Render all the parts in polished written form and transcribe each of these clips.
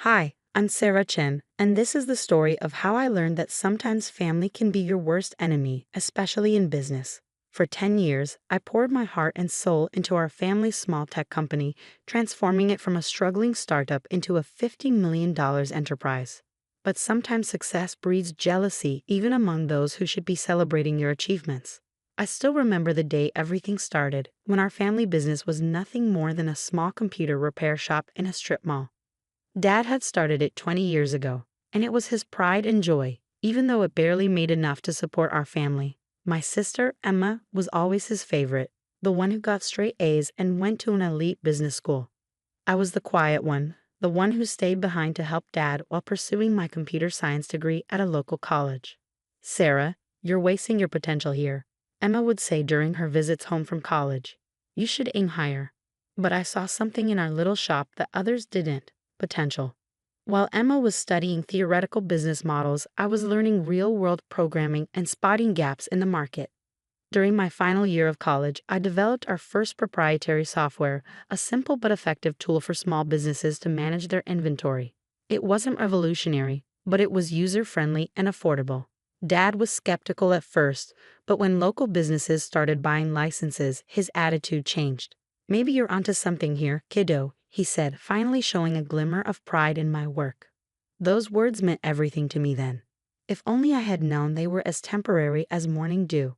Hi, I'm Sarah Chen, and this is the story of how I learned that sometimes family can be your worst enemy, especially in business. For 10 years, I poured my heart and soul into our family's small tech company, transforming it from a struggling startup into a $50 million enterprise. But sometimes success breeds jealousy even among those who should be celebrating your achievements. I still remember the day everything started, when our family business was nothing more than a small computer repair shop in a strip mall. Dad had started it 20 years ago, and it was his pride and joy, even though it barely made enough to support our family. My sister, Emma, was always his favorite, the one who got straight A's and went to an elite business school. I was the quiet one, the one who stayed behind to help Dad while pursuing my computer science degree at a local college. Sarah, you're wasting your potential here, Emma would say during her visits home from college. You should aim higher. But I saw something in our little shop that others didn't: potential. While Emma was studying theoretical business models, I was learning real-world programming and spotting gaps in the market. During my final year of college, I developed our first proprietary software, a simple but effective tool for small businesses to manage their inventory. It wasn't revolutionary, but it was user-friendly and affordable. Dad was skeptical at first, but when local businesses started buying licenses, his attitude changed. "Maybe you're onto something here, kiddo," he said, finally showing a glimmer of pride in my work. Those words meant everything to me then. If only I had known they were as temporary as morning dew.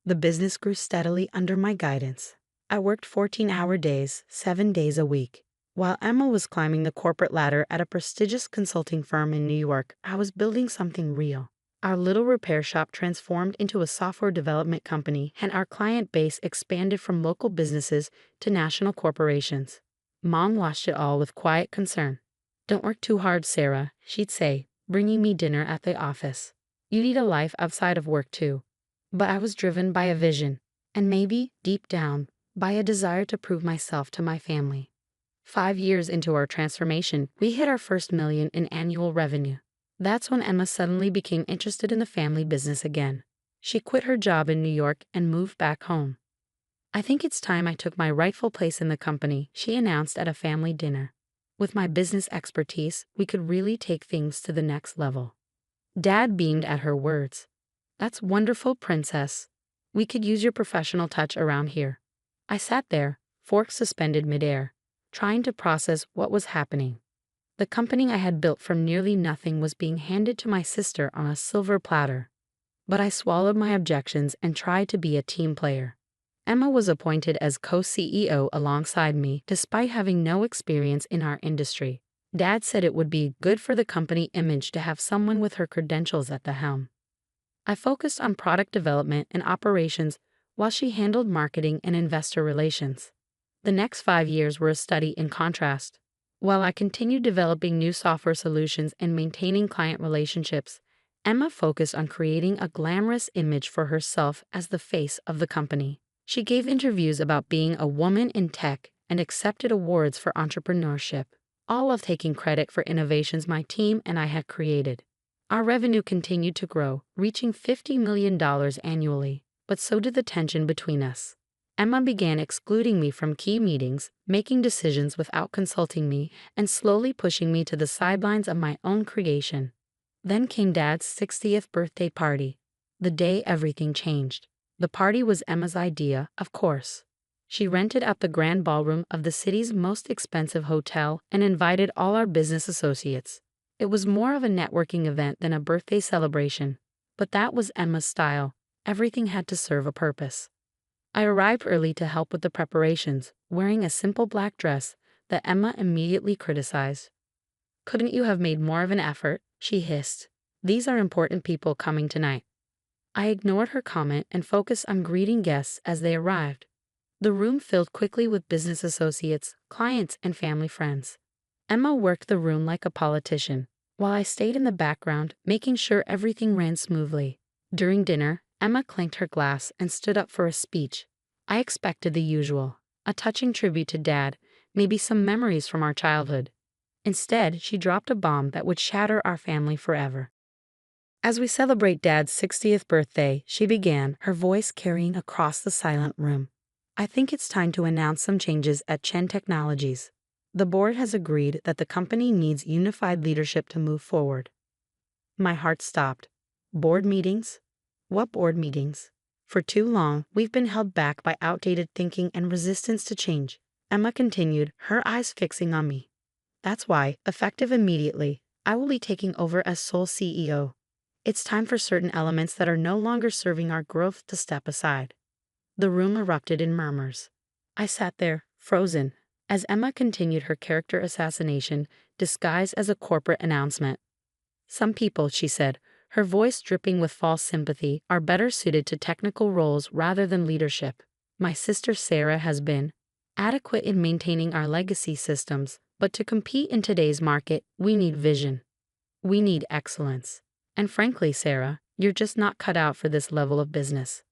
The business grew steadily under my guidance. I worked 14-hour days, 7 days a week. While Emma was climbing the corporate ladder at a prestigious consulting firm in New York, I was building something real. Our little repair shop transformed into a software development company, and our client base expanded from local businesses to national corporations. Mom watched it all with quiet concern. "Don't work too hard, Sarah," she'd say, bringing me dinner at the office. "You need a life outside of work too." But I was driven by a vision, and maybe, deep down, by a desire to prove myself to my family. 5 years into our transformation, we hit our first million in annual revenue. That's when Emma suddenly became interested in the family business again. She quit her job in New York and moved back home. "I think it's time I took my rightful place in the company," she announced at a family dinner. "With my business expertise, we could really take things to the next level." Dad beamed at her words. "That's wonderful, princess. We could use your professional touch around here." I sat there, fork suspended midair, trying to process what was happening. The company I had built from nearly nothing was being handed to my sister on a silver platter. But I swallowed my objections and tried to be a team player. Emma was appointed as co-CEO alongside me, despite having no experience in our industry. Dad said it would be good for the company image to have someone with her credentials at the helm. I focused on product development and operations while she handled marketing and investor relations. The next 5 years were a study in contrast. While I continued developing new software solutions and maintaining client relationships, Emma focused on creating a glamorous image for herself as the face of the company. She gave interviews about being a woman in tech and accepted awards for entrepreneurship, all of taking credit for innovations my team and I had created. Our revenue continued to grow, reaching $50 million annually, but so did the tension between us. Emma began excluding me from key meetings, making decisions without consulting me, and slowly pushing me to the sidelines of my own creation. Then came Dad's 60th birthday party. The day everything changed. The party was Emma's idea, of course. She rented out the grand ballroom of the city's most expensive hotel and invited all our business associates. It was more of a networking event than a birthday celebration, but that was Emma's style. Everything had to serve a purpose. I arrived early to help with the preparations, wearing a simple black dress that Emma immediately criticized. "Couldn't you have made more of an effort?" she hissed. "These are important people coming tonight." I ignored her comment and focused on greeting guests as they arrived. The room filled quickly with business associates, clients, and family friends. Emma worked the room like a politician, while I stayed in the background, making sure everything ran smoothly. During dinner, Emma clanked her glass and stood up for a speech. I expected the usual, a touching tribute to Dad, maybe some memories from our childhood. Instead, she dropped a bomb that would shatter our family forever. "As we celebrate Dad's 60th birthday," she began, her voice carrying across the silent room, "I think it's time to announce some changes at Chen Technologies. The board has agreed that the company needs unified leadership to move forward. My heart stopped. Board meetings? What board meetings? For too long, we've been held back by outdated thinking and resistance to change. Emma continued, her eyes fixing on me. That's why, effective immediately, I will be taking over as sole CEO. It's time for certain elements that are no longer serving our growth to step aside. The room erupted in murmurs. I sat there, frozen, as Emma continued her character assassination, disguised as a corporate announcement. Some people, she said, her voice dripping with false sympathy, are better suited to technical roles rather than leadership. My sister Sarah has been adequate in maintaining our legacy systems, but to compete in today's market, we need vision. We need excellence. And frankly, Sarah, you're just not cut out for this level of business.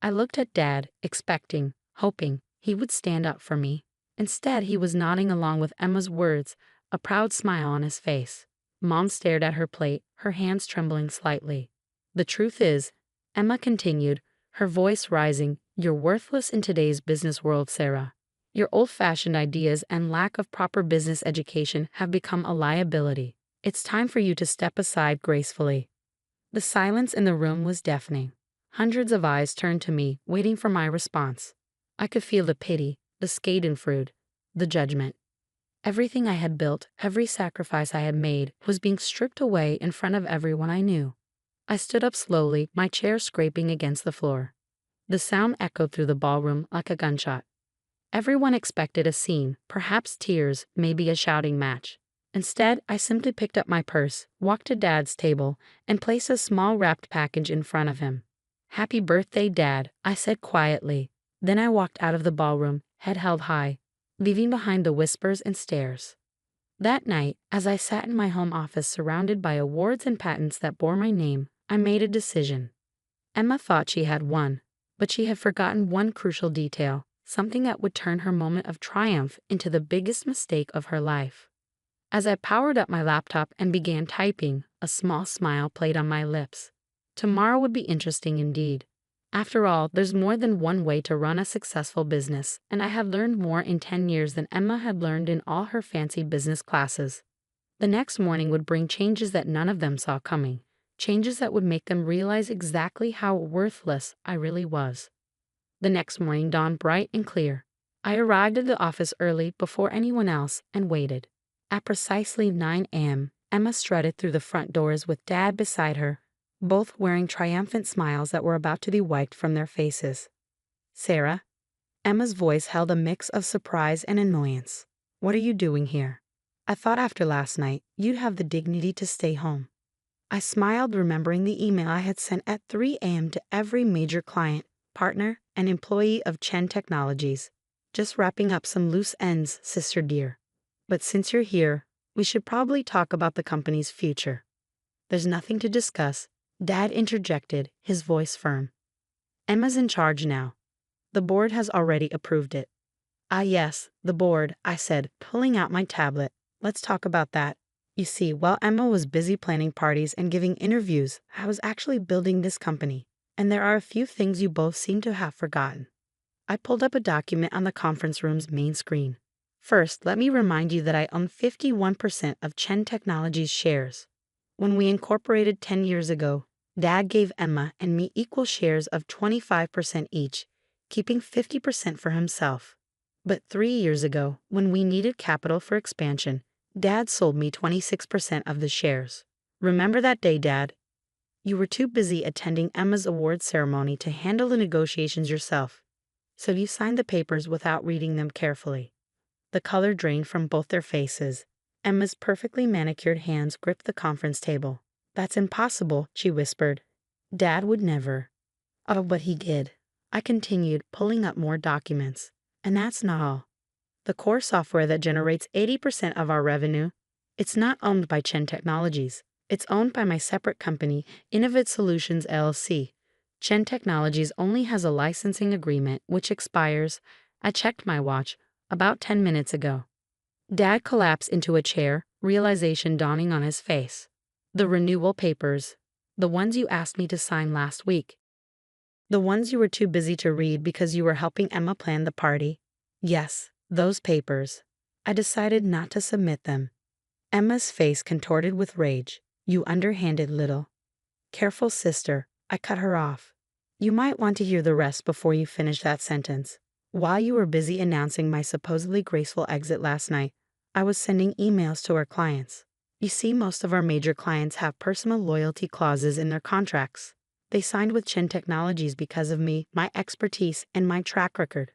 I looked at Dad, expecting, hoping, he would stand up for me. Instead, he was nodding along with Emma's words, a proud smile on his face. Mom stared at her plate, her hands trembling slightly. The truth is, Emma continued, her voice rising, you're worthless in today's business world, Sarah. Your old-fashioned ideas and lack of proper business education have become a liability. It's time for you to step aside gracefully. The silence in the room was deafening. Hundreds of eyes turned to me, waiting for my response. I could feel the pity, the schadenfreude, the judgment. Everything I had built, every sacrifice I had made, was being stripped away in front of everyone I knew. I stood up slowly, my chair scraping against the floor. The sound echoed through the ballroom like a gunshot. Everyone expected a scene, perhaps tears, maybe a shouting match. Instead, I simply picked up my purse, walked to Dad's table, and placed a small wrapped package in front of him. "Happy birthday, Dad," I said quietly. Then I walked out of the ballroom, head held high, leaving behind the whispers and stares. That night, as I sat in my home office surrounded by awards and patents that bore my name, I made a decision. Emma thought she had won, but she had forgotten one crucial detail, something that would turn her moment of triumph into the biggest mistake of her life. As I powered up my laptop and began typing, a small smile played on my lips. Tomorrow would be interesting indeed. After all, there's more than one way to run a successful business, and I had learned more in 10 years than Emma had learned in all her fancy business classes. The next morning would bring changes that none of them saw coming, changes that would make them realize exactly how worthless I really was. The next morning dawned bright and clear. I arrived at the office early before anyone else and waited. At precisely 9 a.m., Emma strutted through the front doors with Dad beside her, both wearing triumphant smiles that were about to be wiped from their faces. "Sarah?" Emma's voice held a mix of surprise and annoyance. "What are you doing here? I thought after last night, you'd have the dignity to stay home." I smiled, remembering the email I had sent at 3 a.m. to every major client, partner, and employee of Chen Technologies. "Just wrapping up some loose ends, sister dear. But since you're here, we should probably talk about the company's future." "There's nothing to discuss," Dad interjected, his voice firm. "Emma's in charge now. The board has already approved it." "Ah yes, the board," I said, pulling out my tablet. "Let's talk about that." You see, while Emma was busy planning parties and giving interviews, I was actually building this company, and there are a few things you both seem to have forgotten. I pulled up a document on the conference room's main screen. First, let me remind you that I own 51% of Chen Technologies shares. When we incorporated 10 years ago, Dad gave Emma and me equal shares of 25% each, keeping 50% for himself. But 3 years ago, when we needed capital for expansion, Dad sold me 26% of the shares. Remember that day, Dad? You were too busy attending Emma's award ceremony to handle the negotiations yourself, so you signed the papers without reading them carefully. The color drained from both their faces. Emma's perfectly manicured hands gripped the conference table. "That's impossible," she whispered. "Dad would never." "Oh, but he did," I continued, pulling up more documents. "And that's not all. The core software that generates 80% of our revenue, it's not owned by Chen Technologies. It's owned by my separate company, Innovate Solutions LLC. Chen Technologies only has a licensing agreement which expires, I checked my watch, about 10 minutes ago." Dad collapsed into a chair, realization dawning on his face. "The renewal papers. The ones you asked me to sign last week. The ones you were too busy to read because you were helping Emma plan the party. Yes, those papers." I decided not to submit them. Emma's face contorted with rage. You underhanded little. Careful, sister, I cut her off. You might want to hear the rest before you finish that sentence. While you were busy announcing my supposedly graceful exit last night, I was sending emails to our clients. You see, most of our major clients have personal loyalty clauses in their contracts. They signed with Chen Technologies because of me, my expertise, and my track record.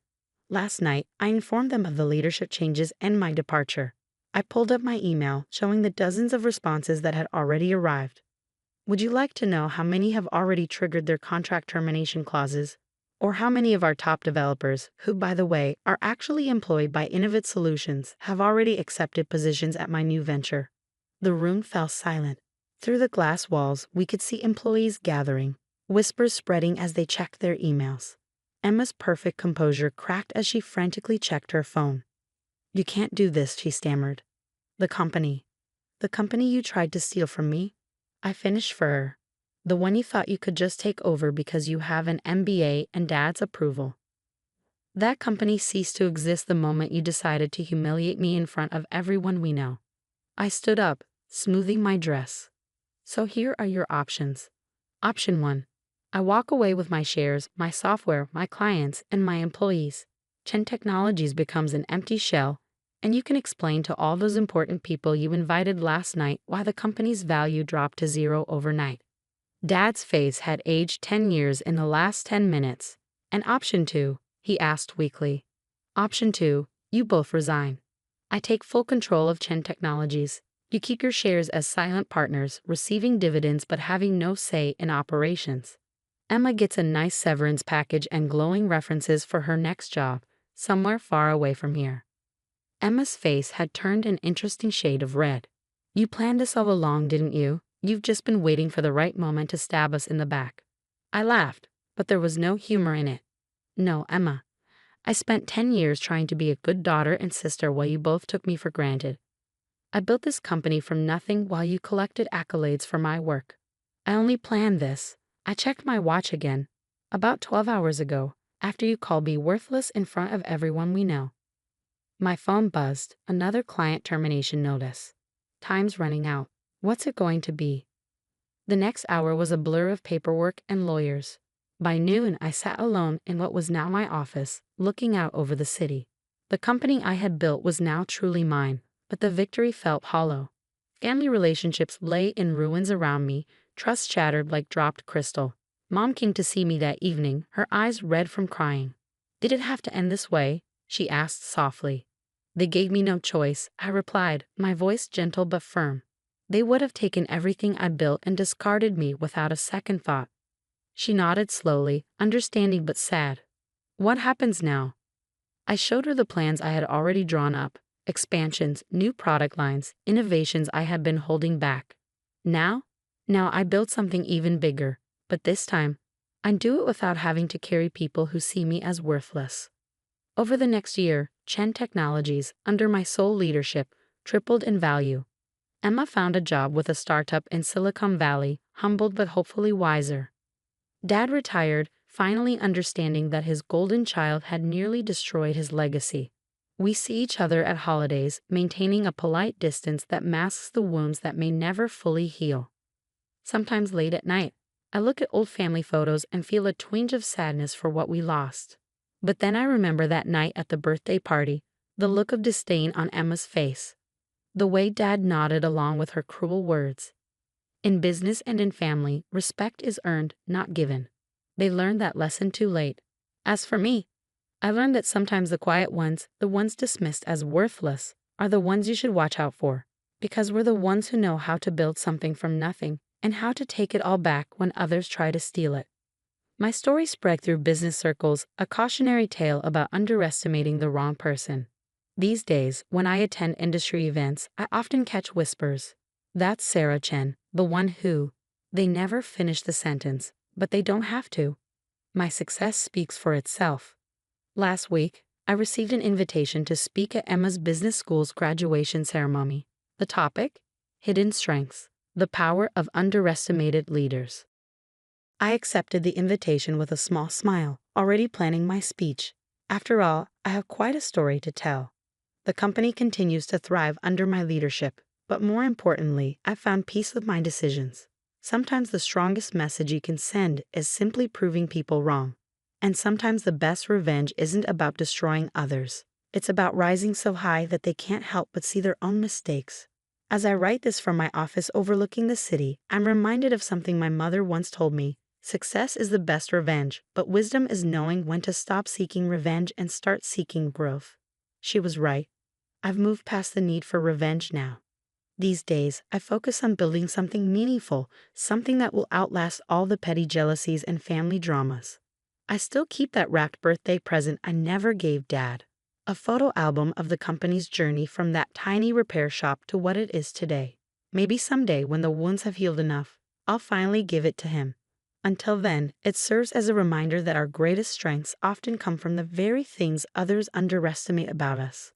Last night, I informed them of the leadership changes and my departure. I pulled up my email, showing the dozens of responses that had already arrived. Would you like to know how many have already triggered their contract termination clauses? Or how many of our top developers, who, by the way, are actually employed by Innovative Solutions, have already accepted positions at my new venture? The room fell silent. Through the glass walls, we could see employees gathering, whispers spreading as they checked their emails. Emma's perfect composure cracked as she frantically checked her phone. You can't do this, she stammered. The company you tried to steal from me? I finished for her. The one you thought you could just take over because you have an MBA and Dad's approval. That company ceased to exist the moment you decided to humiliate me in front of everyone we know. I stood up, smoothing my dress. So here are your options. Option 1. I walk away with my shares, my software, my clients, and my employees. Chen Technologies becomes an empty shell, and you can explain to all those important people you invited last night why the company's value dropped to zero overnight. Dad's face had aged 10 years in the last 10 minutes. And option 2, he asked weakly. Option 2, you both resign. I take full control of Chen Technologies. You keep your shares as silent partners, receiving dividends but having no say in operations. Emma gets a nice severance package and glowing references for her next job, somewhere far away from here. Emma's face had turned an interesting shade of red. You planned this all along, didn't you? You've just been waiting for the right moment to stab us in the back. I laughed, but there was no humor in it. No, Emma. I spent 10 years trying to be a good daughter and sister while you both took me for granted. I built this company from nothing while you collected accolades for my work. I only planned this. I checked my watch again, about 12 hours ago, after you called me worthless in front of everyone we know. My phone buzzed, another client termination notice. Time's running out. What's it going to be? The next hour was a blur of paperwork and lawyers. By noon, I sat alone in what was now my office, looking out over the city. The company I had built was now truly mine, but the victory felt hollow. Family relationships lay in ruins around me, trust shattered like dropped crystal. Mom came to see me that evening, her eyes red from crying. Did it have to end this way? She asked softly. They gave me no choice, I replied, my voice gentle but firm. They would have taken everything I built and discarded me without a second thought. She nodded slowly, understanding but sad. What happens now? I showed her the plans I had already drawn up, expansions, new product lines, innovations I had been holding back. Now I built something even bigger, but this time, I'd do it without having to carry people who see me as worthless. Over the next year, Chen Technologies, under my sole leadership, tripled in value. Emma found a job with a startup in Silicon Valley, humbled but hopefully wiser. Dad retired, finally understanding that his golden child had nearly destroyed his legacy. We see each other at holidays, maintaining a polite distance that masks the wounds that may never fully heal. Sometimes late at night, I look at old family photos and feel a twinge of sadness for what we lost. But then I remember that night at the birthday party, the look of disdain on Emma's face. The way Dad nodded along with her cruel words. In business and in family, respect is earned, not given. They learned that lesson too late. As for me, I learned that sometimes the quiet ones, the ones dismissed as worthless, are the ones you should watch out for, because we're the ones who know how to build something from nothing and how to take it all back when others try to steal it. My story spread through business circles, a cautionary tale about underestimating the wrong person. These days, when I attend industry events, I often catch whispers. That's Sarah Chen, the one who. They never finish the sentence, but they don't have to. My success speaks for itself. Last week, I received an invitation to speak at Emma's business school's graduation ceremony. The topic? Hidden Strengths, the Power of Underestimated Leaders. I accepted the invitation with a small smile, already planning my speech. After all, I have quite a story to tell. The company continues to thrive under my leadership, but more importantly, I found peace with my decisions. Sometimes the strongest message you can send is simply proving people wrong. And sometimes the best revenge isn't about destroying others. It's about rising so high that they can't help but see their own mistakes. As I write this from my office overlooking the city, I'm reminded of something my mother once told me. Success is the best revenge, but wisdom is knowing when to stop seeking revenge and start seeking growth. She was right. I've moved past the need for revenge now. These days, I focus on building something meaningful, something that will outlast all the petty jealousies and family dramas. I still keep that wrapped birthday present I never gave Dad. A photo album of the company's journey from that tiny repair shop to what it is today. Maybe someday, when the wounds have healed enough, I'll finally give it to him. Until then, it serves as a reminder that our greatest strengths often come from the very things others underestimate about us.